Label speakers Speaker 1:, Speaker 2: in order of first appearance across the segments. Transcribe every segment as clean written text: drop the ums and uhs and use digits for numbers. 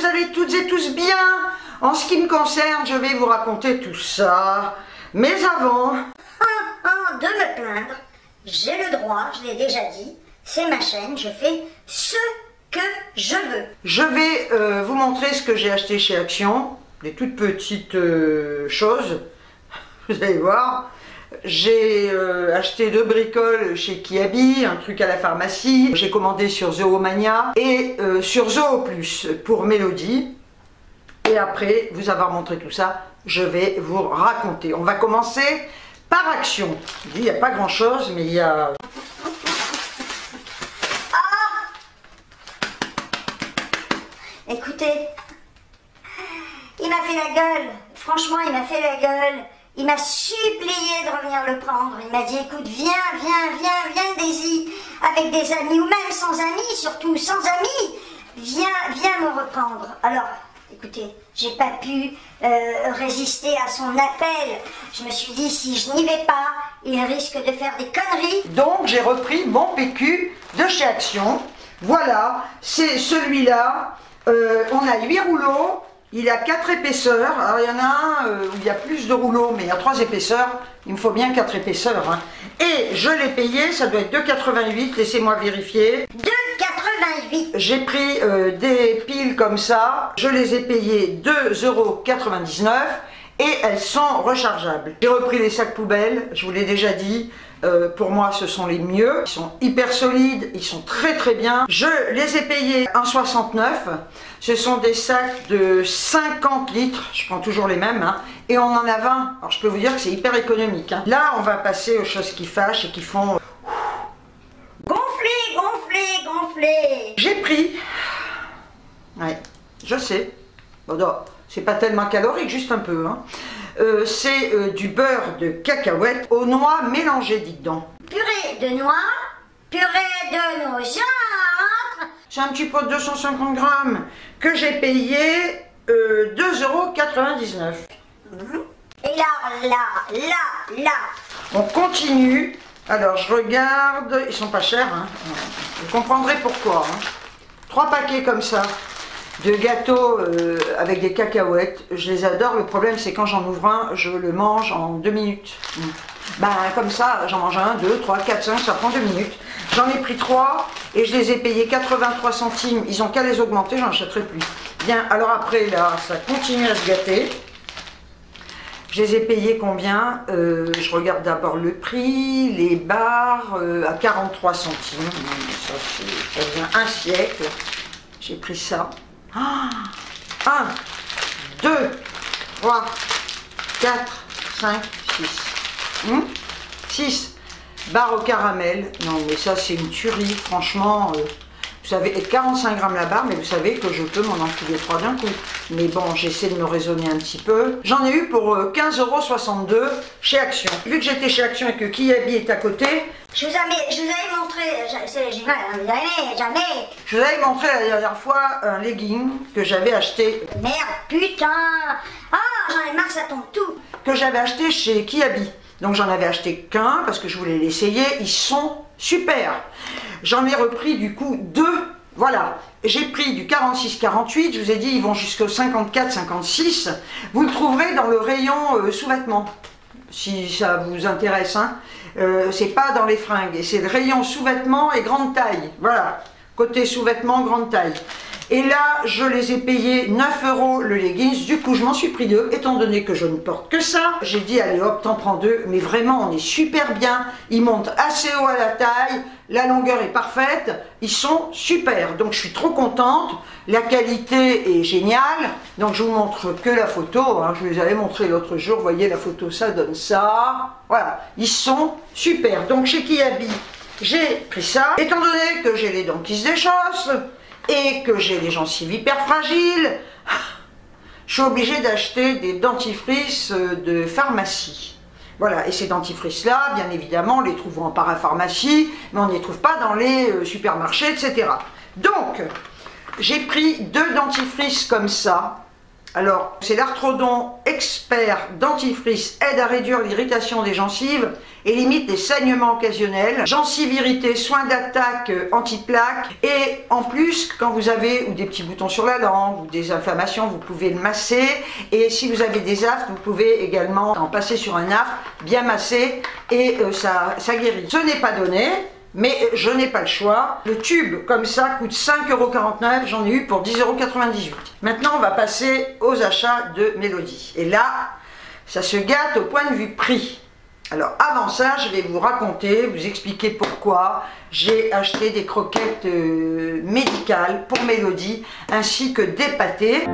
Speaker 1: vous allez toutes et tous bien. En ce qui me concerne, je vais vous raconter tout ça. Mais avant...
Speaker 2: De me plaindre, j'ai le droit, je l'ai déjà dit, c'est ma chaîne, je fais ce que je veux.
Speaker 1: Je vais vous montrer ce que j'ai acheté chez Action, des toutes petites choses, vous allez voir. J'ai acheté 2 bricoles chez Kiabi, un truc à la pharmacie. J'ai commandé sur Zoomania et sur Zooplus pour Mélodie. Et après vous avoir montré tout ça, je vais vous raconter. On va commencer par Action. Il n'y a pas grand chose, mais il y a...
Speaker 2: Écoutez, il m'a fait la gueule, franchement il m'a fait la gueule. Il m'a supplié de revenir le prendre. Il m'a dit, écoute, viens, Daisy, avec des amis, ou même sans amis, surtout sans amis. Viens me reprendre. Alors, écoutez, j'ai pas pu résister à son appel. Je me suis dit, si je n'y vais pas, il risque de faire des conneries.
Speaker 1: Donc, j'ai repris mon PQ de chez Action. Voilà, c'est celui-là. On a 8 rouleaux. Il a 4 épaisseurs. Alors, il y en a un où il y a plus de rouleaux, mais il y a 3 épaisseurs. Il me faut bien 4 épaisseurs. Hein. Et je l'ai payé, ça doit être 2,88. Laissez-moi vérifier.
Speaker 2: 2,88.
Speaker 1: J'ai pris des piles comme ça. Je les ai payées 2,99 € et elles sont rechargeables. J'ai repris les sacs poubelles, je vous l'ai déjà dit. Pour moi, ce sont les mieux. Ils sont hyper solides, ils sont très bien. Je les ai payés 1,69 €. Ce sont des sacs de 50 litres. Je prends toujours les mêmes. Hein. Et on en a 20. Alors, je peux vous dire que c'est hyper économique. Hein. Là, on va passer aux choses qui fâchent et qui font...
Speaker 2: Gonfler.
Speaker 1: J'ai pris... Ouais, je sais. Bon, non, c'est pas tellement calorique, juste un peu. Hein. C'est du beurre de cacahuète aux noix mélangées, dites donc.
Speaker 2: Purée de noix, purée de noisette.
Speaker 1: C'est un petit pot de 250 grammes que j'ai payé 2,99 €.
Speaker 2: Et là.
Speaker 1: On continue. Alors, je regarde. Ils sont pas chers. Hein. Vous comprendrez pourquoi. Hein. 3 paquets comme ça. De gâteaux avec des cacahuètes, je les adore. Le problème, c'est quand j'en ouvre un, je le mange en 2 minutes. Ben, comme ça, j'en mange 1, 2, 3, 4, 5, ça prend 2 minutes. J'en ai pris 3 et je les ai payés 83 centimes. Ils ont qu'à les augmenter, j'en achèterai plus. Bien, alors après, là, ça continue à se gâter. Je les ai payés combien? Je regarde d'abord le prix, les barres à 43 centimes. Ça devient un siècle. J'ai pris ça. 1, 2, 3, 4, 5, 6. 6 barres au caramel. Non, mais ça, c'est une tuerie. Franchement, vous savez, 45 grammes la barre, mais vous savez que je peux m'en enfiler 3 d'un coup. Mais bon, j'essaie de me raisonner un petit peu. J'en ai eu pour 15,62 € chez Action. Vu que j'étais chez Action et que Kiabi est à côté,
Speaker 2: je vous avais montré, c'est génial, jamais.
Speaker 1: Je vous avais montré la dernière fois un legging que j'avais acheté.
Speaker 2: Merde, putain. Ah, j'en ai marre, ça tombe tout.
Speaker 1: Que j'avais acheté chez Kiabi. Donc j'en avais acheté qu'un parce que je voulais l'essayer. Ils sont super. J'en ai repris du coup 2. Voilà. J'ai pris du 46-48. Je vous ai dit, ils vont jusqu'au 54-56. Vous le trouverez dans le rayon sous-vêtements. Si ça vous intéresse. Hein. C'est pas dans les fringues. Et c'est le rayon sous-vêtements et grande taille. Voilà. Côté sous-vêtements, grande taille. Et là, je les ai payés 9 € le leggings. Du coup, je m'en suis pris 2, étant donné que je ne porte que ça. J'ai dit, allez hop, t'en prends 2. Mais vraiment, on est super bien. Ils montent assez haut à la taille. La longueur est parfaite. Ils sont super. Donc, je suis trop contente. La qualité est géniale. Donc, je vous montre que la photo. Hein. Je vous les avais montré l'autre jour. Vous voyez, la photo, ça donne ça. Voilà. Ils sont super. Donc, chez Kiabi, j'ai pris ça. Étant donné que j'ai les dents qui se déchaussent, et que j'ai les gencives hyper fragiles, je suis obligée d'acheter des dentifrices de pharmacie. Voilà, et ces dentifrices-là, bien évidemment, on les trouve en parapharmacie, mais on ne les trouve pas dans les supermarchés, etc. Donc, j'ai pris 2 dentifrices comme ça, Alors, c'est l'Arthrodon Expert Dentifrice, aide à réduire l'irritation des gencives et limite les saignements occasionnels, gencives irritées, soins d'attaque anti-plaques, et en plus, quand vous avez ou des petits boutons sur la langue ou des inflammations, vous pouvez le masser, et si vous avez des aftes, vous pouvez également en passer sur un afte, bien masser, et ça guérit. Ce n'est pas donné, mais je n'ai pas le choix. Le tube comme ça coûte 5,49 €, j'en ai eu pour 10,98 €. Maintenant on va passer aux achats de Mélodie. Et là, ça se gâte au point de vue prix. Alors avant ça, je vais vous raconter, vous expliquer pourquoi j'ai acheté des croquettes médicales pour Mélodie, ainsi que des pâtés.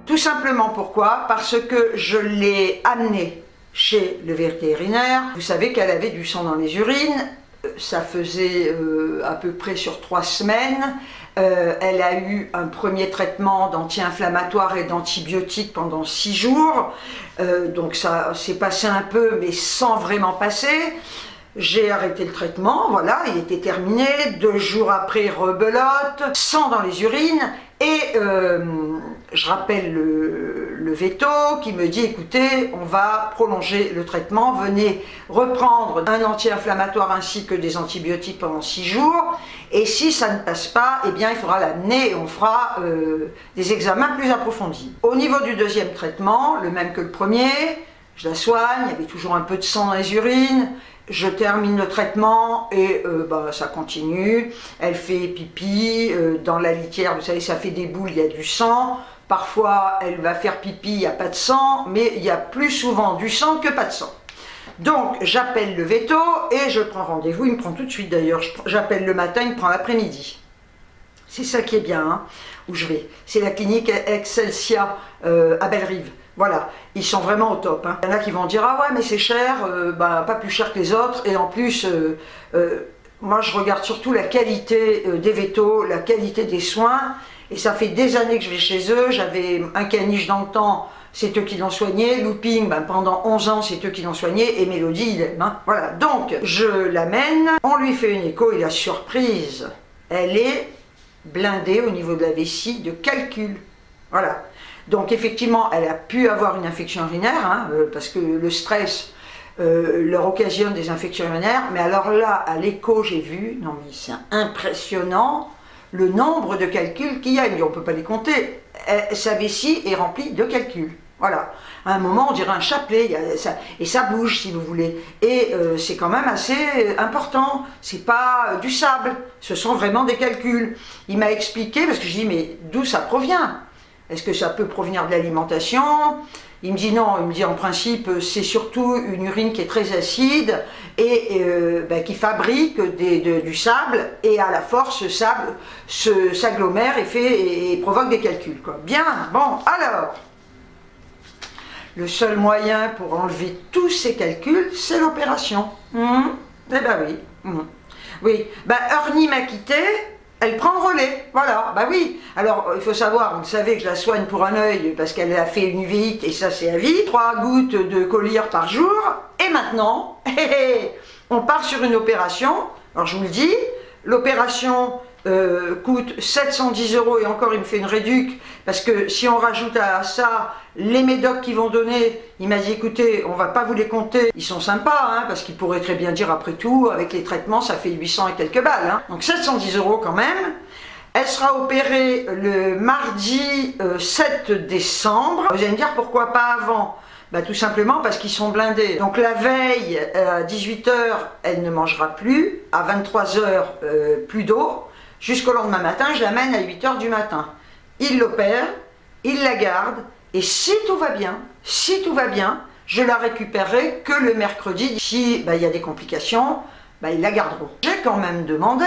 Speaker 1: Tout simplement pourquoi? Parce que je l'ai amenée chez le vétérinaire. Vous savez qu'elle avait du sang dans les urines. Ça faisait à peu près sur 3 semaines. Elle a eu un premier traitement d'anti-inflammatoire et d'antibiotiques pendant 6 jours. Donc ça s'est passé un peu, mais sans vraiment passer. J'ai arrêté le traitement, voilà, il était terminé. 2 jours après, rebelote, sang dans les urines. Et je rappelle le veto qui me dit, écoutez, on va prolonger le traitement, venez reprendre un anti-inflammatoire ainsi que des antibiotiques pendant 6 jours. Et si ça ne passe pas, eh bien il faudra l'amener et on fera des examens plus approfondis. Au niveau du deuxième traitement, le même que le premier, je la soigne, il y avait toujours un peu de sang dans les urines. Je termine le traitement et ça continue. Elle fait pipi dans la litière, vous savez, ça fait des boules, il y a du sang. Parfois, elle va faire pipi, il n'y a pas de sang, mais il y a plus souvent du sang que pas de sang. Donc, j'appelle le veto et je prends rendez-vous. Il me prend tout de suite d'ailleurs. J'appelle le matin, il me prend l'après-midi. C'est ça qui est bien, hein, où je vais. C'est la clinique Excelsia à Bellerive. Voilà, ils sont vraiment au top. Hein. Il y en a qui vont dire, ah ouais, mais c'est cher, pas plus cher que les autres. Et en plus, moi je regarde surtout la qualité des vétos, la qualité des soins. Et ça fait des années que je vais chez eux. J'avais un caniche dans le temps, c'est eux qui l'ont soigné. Looping, pendant 11 ans, c'est eux qui l'ont soigné. Et Mélodie, il aime. Hein. Voilà, donc je l'amène, on lui fait une écho et la surprise, elle est blindée au niveau de la vessie de calcul. Voilà. Donc effectivement, elle a pu avoir une infection urinaire, hein, parce que le stress leur occasionne des infections urinaires. Mais alors là, à l'écho, j'ai vu, non mais c'est impressionnant, le nombre de calculs qu'il y a. On ne peut pas les compter. Sa vessie est remplie de calculs. Voilà. À un moment, on dirait un chapelet, et ça bouge, si vous voulez. Et c'est quand même assez important. C'est pas du sable, ce sont vraiment des calculs. Il m'a expliqué, parce que je dis, mais d'où ça provient? Est-ce que ça peut provenir de l'alimentation? Il me dit non, il me dit en principe c'est surtout une urine qui est très acide et qui fabrique du sable, et à la force ce sable s'agglomère et provoque des calculs, quoi. Bien, bon, alors, le seul moyen pour enlever tous ces calculs, c'est l'opération. Eh ben oui. Oui, Ernie m'a quitté. Elle prend le relais, voilà, oui. Alors, il faut savoir, vous savez que je la soigne pour un œil parce qu'elle a fait une uvite et ça c'est à vie. 3 gouttes de collyre par jour. Et maintenant, on part sur une opération. Alors je vous le dis, l'opération coûte 710 € et encore il me fait une réduc parce que si on rajoute à ça les médocs qu'ils vont donner, il m'a dit écoutez, on va pas vous les compter, ils sont sympas, hein, parce qu'ils pourraient très bien dire après tout, avec les traitements ça fait 800 et quelques balles, hein. Donc 710 € quand même. Elle sera opérée le mardi 7 décembre. Vous allez me dire pourquoi pas avant? Tout simplement parce qu'ils sont blindés. Donc la veille, à 18 h, elle ne mangera plus. À 23 h, plus d'eau. Jusqu'au lendemain matin, je l'amène à 8 h du matin. Il l'opère, il la garde. Et si tout va bien, je la récupérerai que le mercredi. Si il y a des complications, ils la garderont. J'ai quand même demandé,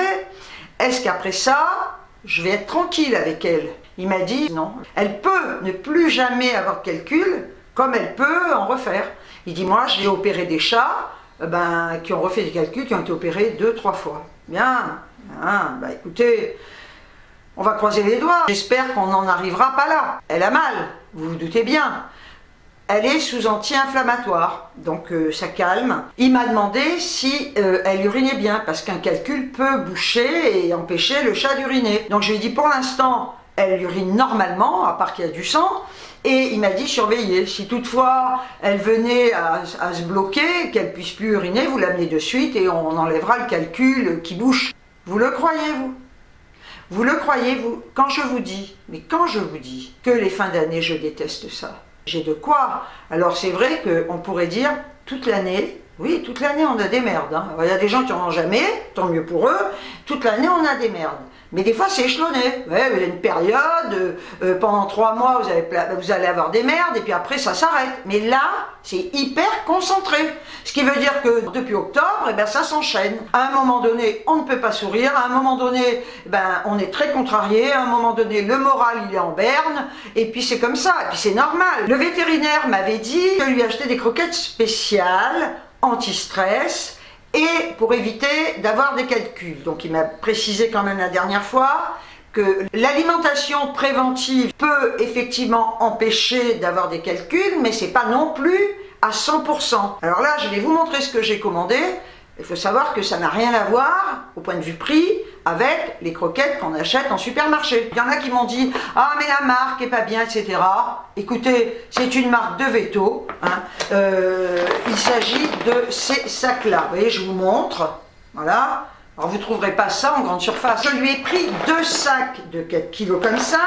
Speaker 1: est-ce qu'après ça, je vais être tranquille avec elle? Il m'a dit non. Elle peut ne plus jamais avoir de calcul, comme elle peut en refaire. Il dit, moi, j'ai opéré des chats, qui ont refait des calculs, qui ont été opérés 2-3 fois. Bien, hein, écoutez, on va croiser les doigts. J'espère qu'on n'en arrivera pas là. Elle a mal, vous vous doutez bien. Elle est sous anti-inflammatoire, donc ça calme. Il m'a demandé si elle urinait bien, parce qu'un calcul peut boucher et empêcher le chat d'uriner. Donc je lui ai dit pour l'instant, elle urine normalement, à part qu'il y a du sang. Et il m'a dit surveiller. Si toutefois elle venait à se bloquer, qu'elle puisse plus uriner, vous l'amenez de suite et on enlèvera le calcul qui bouche. Vous le croyez, vous? Vous le croyez, vous? Quand je vous dis que les fins d'année, je déteste ça. J'ai de quoi. Alors c'est vrai qu'on pourrait dire toute l'année, oui, toute l'année on a des merdes. Hein. Il y a des gens qui n'en ont jamais, tant mieux pour eux. Toute l'année on a des merdes. Mais des fois c'est échelonné. Ouais, vous avez une période, pendant 3 mois vous allez avoir des merdes et puis après ça s'arrête. Mais là, c'est hyper concentré. Ce qui veut dire que depuis octobre, ça s'enchaîne. À un moment donné, on ne peut pas sourire. À un moment donné, on est très contrarié. À un moment donné, le moral il est en berne. Et puis c'est comme ça. Et puis c'est normal. Le vétérinaire m'avait dit de lui acheter des croquettes spéciales, anti-stress, et pour éviter d'avoir des calculs. Donc il m'a précisé quand même la dernière fois que l'alimentation préventive peut effectivement empêcher d'avoir des calculs, mais c'est pas non plus à 100%. Alors là, je vais vous montrer ce que j'ai commandé. Il faut savoir que ça n'a rien à voir, au point de vue prix, avec les croquettes qu'on achète en supermarché. Il y en a qui m'ont dit « Ah, mais la marque est pas bien, etc. » Écoutez, c'est une marque de veto. Hein. Il s'agit de ces sacs-là. Vous voyez, je vous montre. Voilà. Alors, vous ne trouverez pas ça en grande surface. Je lui ai pris 2 sacs de 4 kilos comme ça.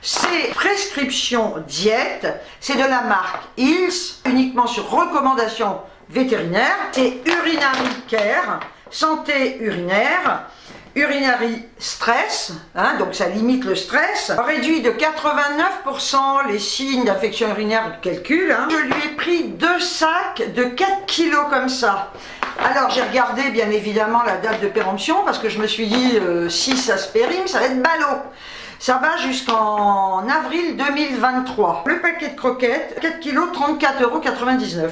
Speaker 1: C'est prescription diète. C'est de la marque Hills, uniquement sur recommandation vétérinaire. C'est Urinary Care, santé urinaire, urinary stress, hein, donc ça limite le stress, réduit de 89% les signes d'infection urinaire ou de calcul. Hein. Je lui ai pris 2 sacs de 4 kilos comme ça. Alors j'ai regardé bien évidemment la date de péremption parce que je me suis dit si ça se périme, ça va être ballot. Ça va jusqu'en avril 2023. Le paquet de croquettes, 4 kilos, 34,99 €.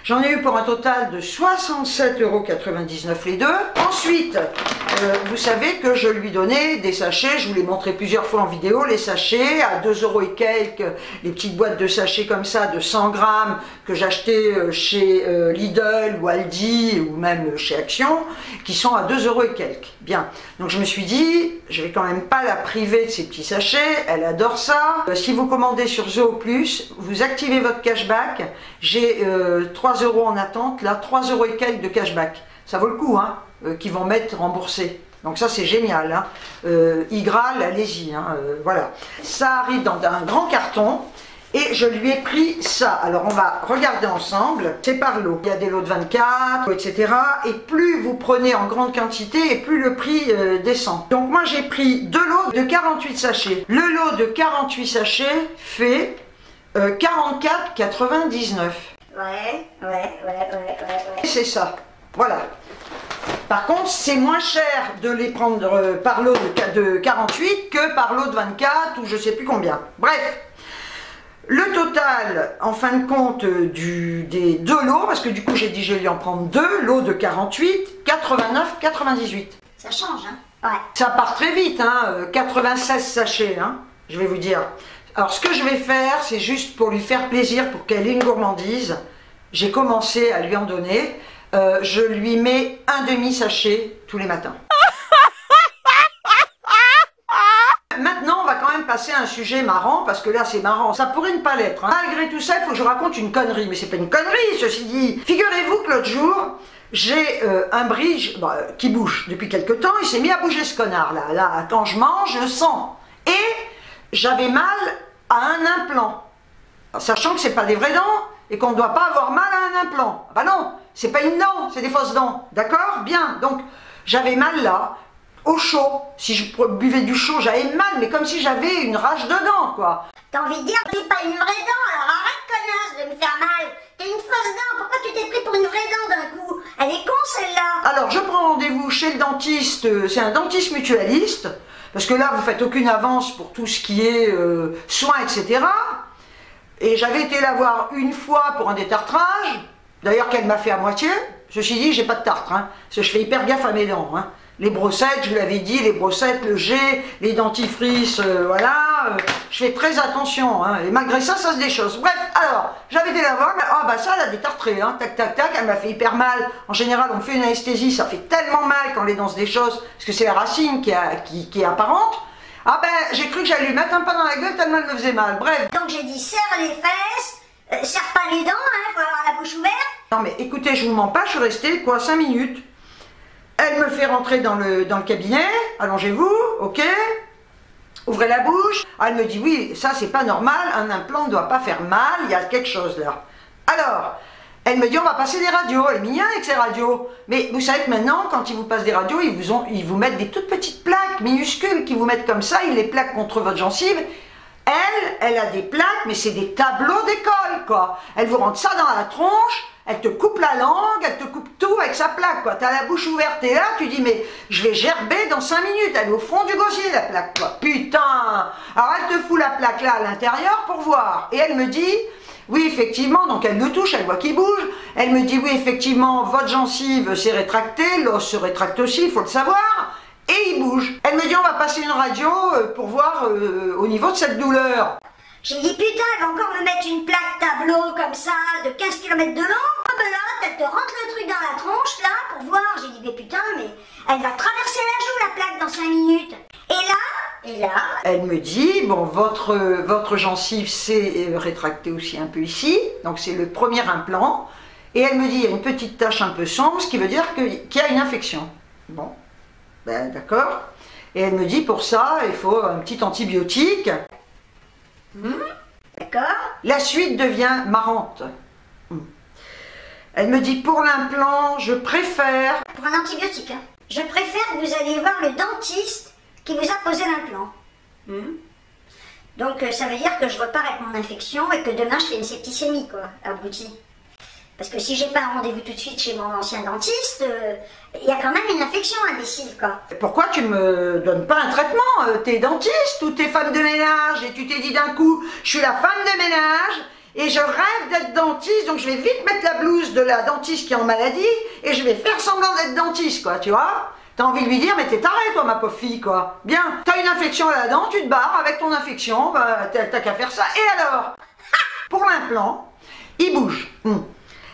Speaker 1: J'en ai eu pour un total de 67,99 € les deux. Ensuite, vous savez que je lui donnais des sachets, je vous l'ai montré plusieurs fois en vidéo, les sachets à 2 € et quelques, les petites boîtes de sachets comme ça de 100 grammes que j'achetais chez Lidl ou Aldi ou même chez Action, qui sont à 2 € et quelques. Bien, donc je me suis dit, je vais quand même pas la priver de ces petits sachets, elle adore ça. Si vous commandez sur Zooplus, vous activez votre cashback, j'ai 3 € en attente, là 3 € et quelques de cashback. Ça vaut le coup, hein, qu'ils vont mettre remboursé. Donc ça c'est génial. Hein. Igral, allez-y. Hein, voilà. Ça arrive dans un grand carton et je lui ai pris ça. Alors on va regarder ensemble. C'est par lot. Il y a des lots de 24, etc. Et plus vous prenez en grande quantité et plus le prix descend. Donc moi j'ai pris 2 lots de 48 sachets. Le lot de 48 sachets fait 44,99 €.
Speaker 2: Ouais.
Speaker 1: C'est ça, voilà. Par contre, c'est moins cher de les prendre par lot de 48 que par lot de 24 ou je sais plus combien. Bref, le total, en fin de compte, des 2 lots, parce que du coup j'ai dit je vais lui en prendre 2 lots de 48, 89,98 €.
Speaker 2: Ça change, hein? Ouais.
Speaker 1: Ça part très vite, hein, 96 sachets, hein, je vais vous dire. Alors ce que je vais faire, c'est juste pour lui faire plaisir, pour qu'elle ait une gourmandise. J'ai commencé à lui en donner. Je lui mets un demi-sachet tous les matins. Maintenant, on va quand même passer à un sujet marrant, parce que là c'est marrant. Ça pourrait ne pas l'être. Hein. Malgré tout ça, il faut que je raconte une connerie. Mais c'est pas une connerie, ceci dit. Figurez-vous que l'autre jour, j'ai un bridge qui bouge depuis quelque temps. Il s'est mis à bouger ce connard là. Là, quand je mange, je sens. Et j'avais mal à un implant. Alors, sachant que c'est pas des vraies dents et qu'on ne doit pas avoir mal à un implant. Bah non, c'est pas une dent, c'est des fausses dents. D'accord? Bien. Donc, j'avais mal là, au chaud. Si je buvais du chaud, j'avais mal, mais comme si j'avais une rage de dents, quoi.
Speaker 2: T'as envie de dire que t'es pas une vraie dent, alors arrête, connasse, de me faire mal. T'es une fausse dent, pourquoi tu t'es pris pour une vraie dent d'un coup? Elle est con, celle-là.
Speaker 1: Alors, je prends rendez-vous chez le dentiste, c'est un dentiste mutualiste, parce que là, vous faites aucune avance pour tout ce qui est soins, etc. Et j'avais été la voir une fois pour un détartrage, d'ailleurs qu'elle m'a fait à moitié, Ceci dit, j'ai pas de tartre, hein, parce que je fais hyper gaffe à mes dents. Hein. Les brossettes, je vous l'avais dit, les brossettes, le jet, les dentifrices, voilà, je fais très attention, hein, et malgré ça, ça se déchausse. Bref, alors, j'avais été la voir, ah bah ça, elle a détartré, hein, tac, tac, tac, elle m'a fait hyper mal. En général, on fait une anesthésie, ça fait tellement mal quand les dents se déchaussent, parce que c'est la racine qui est apparente. Ah ben, j'ai cru que j'allais lui mettre un pain dans la gueule tellement elle me faisait mal, bref.
Speaker 2: Donc j'ai dit, serre les fesses, serre pas les dents, hein, faut avoir la bouche ouverte.
Speaker 1: Non mais écoutez, je vous mens pas, je suis restée, quoi, 5 minutes. Elle me fait rentrer dans le cabinet, allongez-vous, ok, ouvrez la bouche. Elle me dit oui, ça c'est pas normal, un implant ne doit pas faire mal, il y a quelque chose là. Alors, elle me dit on va passer des radios, elle est mignonne avec ses radios. Mais vous savez que maintenant, quand ils vous passent des radios, ils vous mettent des toutes petites plaques minuscules qui vous mettent comme ça, ils les plaquent contre votre gencive. Elle a des plaques, mais c'est des tableaux d'école quoi. Elle vous rentre ça dans la tronche. Elle te coupe la langue, elle te coupe tout avec sa plaque, quoi. T'as la bouche ouverte et là, tu dis, mais je vais gerber dans 5 minutes. Elle est au fond du gosier, la plaque, quoi. Putain! Alors, elle te fout la plaque là, à l'intérieur, pour voir. Et elle me dit, oui, effectivement, donc elle me touche, elle voit qu'il bouge. Elle me dit, oui, effectivement, votre gencive s'est rétractée, l'os se rétracte aussi, il faut le savoir. Et il bouge. Elle me dit, on va passer une radio pour voir au niveau de cette douleur.
Speaker 2: J'ai dit, putain, elle va encore me mettre une plaque tableau comme ça, de 15 km de long. Oh ben là, elle te rentre le truc dans la tronche, là, pour voir. J'ai dit, mais putain, mais elle va traverser la joue, la plaque, dans 5 minutes. Et là,
Speaker 1: elle me dit, bon, votre gencive s'est rétractée aussi un peu ici, donc c'est le premier implant. Et elle me dit, il y a une petite tache un peu sombre, ce qui veut dire qu'il y a une infection. Bon, ben d'accord. Et elle me dit, pour ça, il faut un petit antibiotique.
Speaker 2: D'accord.
Speaker 1: La suite devient marrante. Elle me dit, pour l'implant, je préfère...
Speaker 2: Pour un antibiotique, hein. Je préfère que vous alliez voir le dentiste qui vous a posé l'implant. Donc ça veut dire que je repars avec mon infection et que demain je fais une septicémie, quoi, aboutie. Parce que si j'ai pas un rendez-vous tout de suite chez mon ancien dentiste, il y a quand même une infection, imbécile, quoi.
Speaker 1: Pourquoi tu me donnes pas un traitement? T'es dentiste ou t'es femme de ménage? Et tu t'es dit d'un coup, je suis la femme de ménage et je rêve d'être dentiste, donc je vais vite mettre la blouse de la dentiste qui est en maladie et je vais faire semblant d'être dentiste, quoi, tu vois? T'as envie de lui dire, mais t'es tarée, toi, ma pauvre fille, quoi. Bien, t'as une infection à la dent, tu te barres avec ton infection, bah, t'as qu'à faire ça. Et alors? Pour l'implant, il bouge.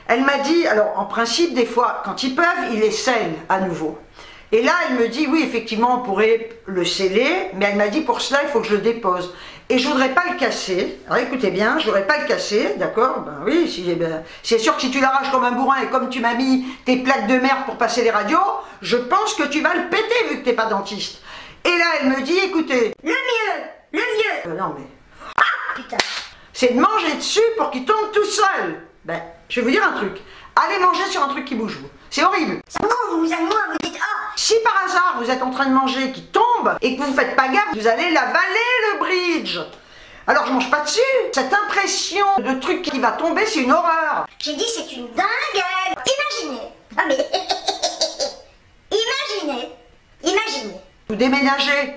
Speaker 1: Elle m'a dit, alors en principe, des fois, quand ils peuvent, ils les scellent à nouveau. Et là, elle me dit, oui, effectivement, on pourrait le sceller, mais elle m'a dit, pour cela, il faut que je le dépose. Et je voudrais pas le casser. Alors écoutez bien, je voudrais pas le casser, d'accord? Ben oui, c'est sûr que si tu l'arraches comme un bourrin et comme tu m'as mis tes plaques de merde pour passer les radios, je pense que tu vas le péter vu que t'es pas dentiste. Et là, elle me dit, écoutez...
Speaker 2: Le mieux.
Speaker 1: Non mais...
Speaker 2: Putain.
Speaker 1: C'est de manger dessus pour qu'il tombe tout seul. Ben, je vais vous dire un truc. Allez manger sur un truc qui bouge, vous. C'est horrible.
Speaker 2: Vous dites,
Speaker 1: Si par hasard vous êtes en train de manger et qu'il tombe et que vous ne faites pas gaffe, vous allez l'avaler le bridge. Alors je mange pas dessus. Cette impression de truc qui va tomber, c'est une horreur.
Speaker 2: J'ai dit c'est une dinguerie. Imaginez. Ah mais... Imaginez.
Speaker 1: Vous déménagez.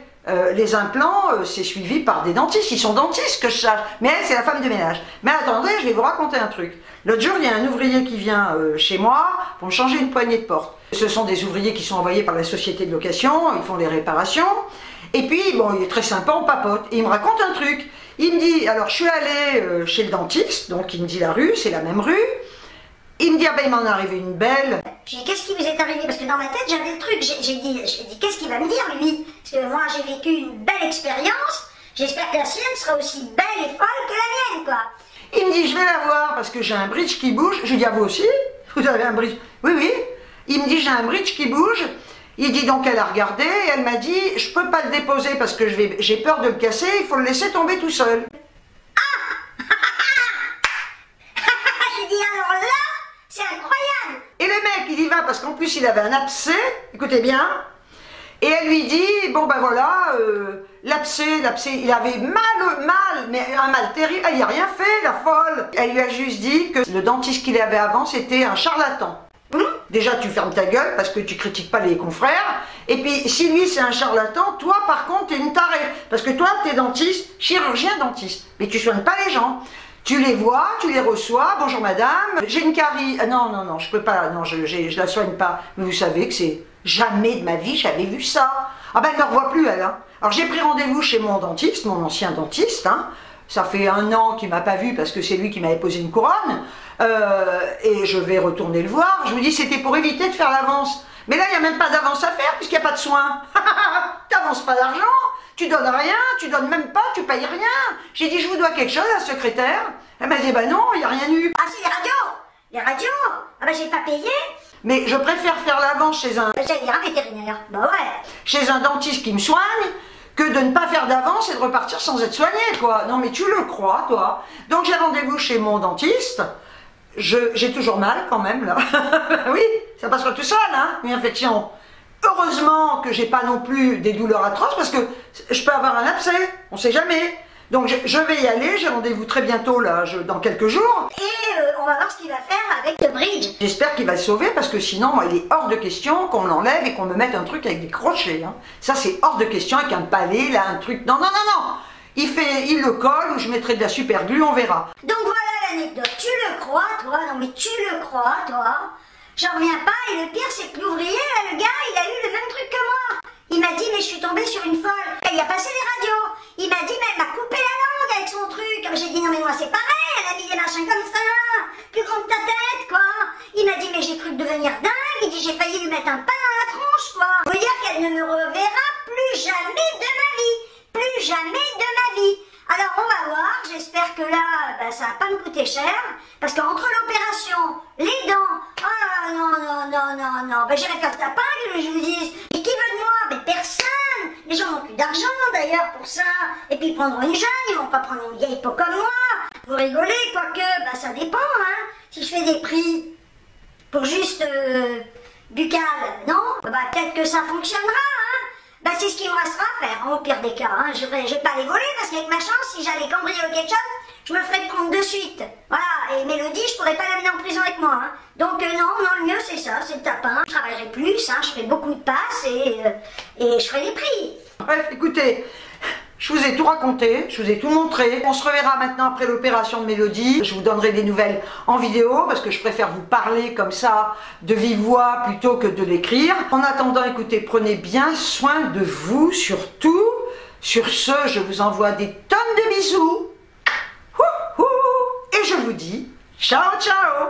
Speaker 1: Les implants, c'est suivi par des dentistes. Ils sont dentistes, que je sache. Mais elle, c'est la femme de ménage. Mais attendez, je vais vous raconter un truc. L'autre jour, il y a un ouvrier qui vient chez moi pour me changer une poignée de porte. Ce sont des ouvriers qui sont envoyés par la société de location. Ils font les réparations. Et puis, bon, il est très sympa, on papote. Et il me raconte un truc. Il me dit, alors je suis allée chez le dentiste. Donc il me dit la rue, c'est la même rue. Il me dit, ah ben il m'en est arrivé une belle.
Speaker 2: J'ai dit, qu'est-ce qui vous est arrivé? Parce que dans ma tête, j'avais le truc. J'ai dit, qu'est-ce qu'il va me dire, lui? Parce que moi, j'ai vécu une belle expérience. J'espère que la sienne sera aussi belle et folle que la mienne, quoi.
Speaker 1: Il me dit, je vais la voir parce que j'ai un bridge qui bouge. Je lui dis, ah vous aussi? Vous avez un bridge? Oui, oui. Il me dit, j'ai un bridge qui bouge. Il dit, donc elle a regardé et elle m'a dit, je peux pas le déposer parce que j'ai peur de le casser, il faut le laisser tomber tout seul.
Speaker 2: J'ai dit, alors là, c'est incroyable.
Speaker 1: Et le mec, il y va parce qu'en plus, il avait un abcès, écoutez bien. Et elle lui dit, bon ben voilà, l'abcès, il avait mal, mais un mal terrible. Elle n'y a rien fait, la folle. Elle lui a juste dit que le dentiste qu'il avait avant, c'était un charlatan. Déjà, tu fermes ta gueule parce que tu critiques pas les confrères. Et puis, si lui, c'est un charlatan, toi, par contre, t'es une tarée. Parce que toi, t'es dentiste, chirurgien dentiste. Mais tu soignes pas les gens. Tu les vois, tu les reçois, bonjour madame, j'ai une carie, non, non, non, je peux pas, non, je la soigne pas. Mais vous savez que c'est jamais de ma vie j'avais vu ça. Ah ben elle ne me revoit plus elle, hein. Alors j'ai pris rendez-vous chez mon dentiste, mon ancien dentiste, hein. Ça fait 1 an qu'il m'a pas vu parce que c'est lui qui m'avait posé une couronne, et je vais retourner le voir. Je vous dis c'était pour éviter de faire l'avance. Mais là il n'y a même pas d'avance à faire puisqu'il n'y a pas de soins. T'avances pas d'argent. Tu donnes rien, tu donnes même pas, tu payes rien. J'ai dit, je vous dois quelque chose, la secrétaire. Elle m'a dit, bah non, il n'y a rien eu.
Speaker 2: Ah si, les radios. Les radios. Ah bah j'ai pas payé.
Speaker 1: Mais je préfère faire l'avance chez un...
Speaker 2: J'allais dire un vétérinaire. Bah ouais.
Speaker 1: Chez un dentiste qui me soigne, que de ne pas faire d'avance et de repartir sans être soigné, quoi. Non mais tu le crois, toi. Donc j'ai rendez-vous chez mon dentiste. J'ai toujours mal quand même, là. Oui, ça passera tout seul, hein, une infection. Heureusement que j'ai pas non plus des douleurs atroces parce que je peux avoir un abcès, on sait jamais. Donc je vais y aller, j'ai rendez-vous très bientôt là, dans quelques jours.
Speaker 2: Et on va voir ce qu'il va faire avec le bridge.
Speaker 1: J'espère qu'il va se sauver parce que sinon il est hors de question qu'on l'enlève et qu'on me mette un truc avec des crochets. Hein. Ça c'est hors de question avec un palais là, un truc. Non, non, non, non. Il le colle ou je mettrai de la super glue, on verra.
Speaker 2: Donc voilà l'anecdote. Tu le crois toi? Non mais tu le crois toi? J'en reviens pas et le pire c'est que l'ouvrier, le gars, il a eu le même truc que moi. Il m'a dit mais je suis tombée sur une folle. Il a passé les radios. Il m'a dit mais elle m'a coupé la langue avec son truc. J'ai dit non mais moi c'est pareil, elle a mis des machins comme ça, plus grand que ta tête quoi. Il m'a dit mais j'ai cru devenir dingue. Il dit j'ai failli lui mettre un pain dans la tronche quoi. Faut dire qu'elle ne me reverra plus jamais de ma vie. Plus jamais de ma vie. Alors on va voir, j'espère que là, ça va pas me coûter cher, parce qu'entre l'opération, les dents, oh non, non, non, non, non, j'irai faire ta que je vous dise, et qui veut de moi? Personne. Les gens n'ont plus d'argent d'ailleurs pour ça, et puis ils prendront une jeune, ils vont pas prendre une vieille peau comme moi. Vous rigolez, quoique, ça dépend, hein, si je fais des prix pour juste buccal, non? Peut-être que ça fonctionnera, hein. C'est ce qu'il me restera à faire, hein, au pire des cas. Hein. Je vais pas les voler parce qu'avec ma chance, si j'allais cambrioler quelque chose, je me ferais prendre de suite. Voilà, et Mélodie, je pourrais pas l'amener en prison avec moi. Hein. Donc non, le mieux c'est ça, c'est le tapin. Je travaillerai plus, hein, je ferai beaucoup de passes et je ferai des prix.
Speaker 1: Bref, écoutez, je vous ai tout raconté, je vous ai tout montré. On se reverra maintenant après l'opération de Mélodie. Je vous donnerai des nouvelles en vidéo parce que je préfère vous parler comme ça de vive voix plutôt que de l'écrire. En attendant, écoutez, prenez bien soin de vous surtout. Sur ce, je vous envoie des tonnes de bisous. Et je vous dis ciao, ciao.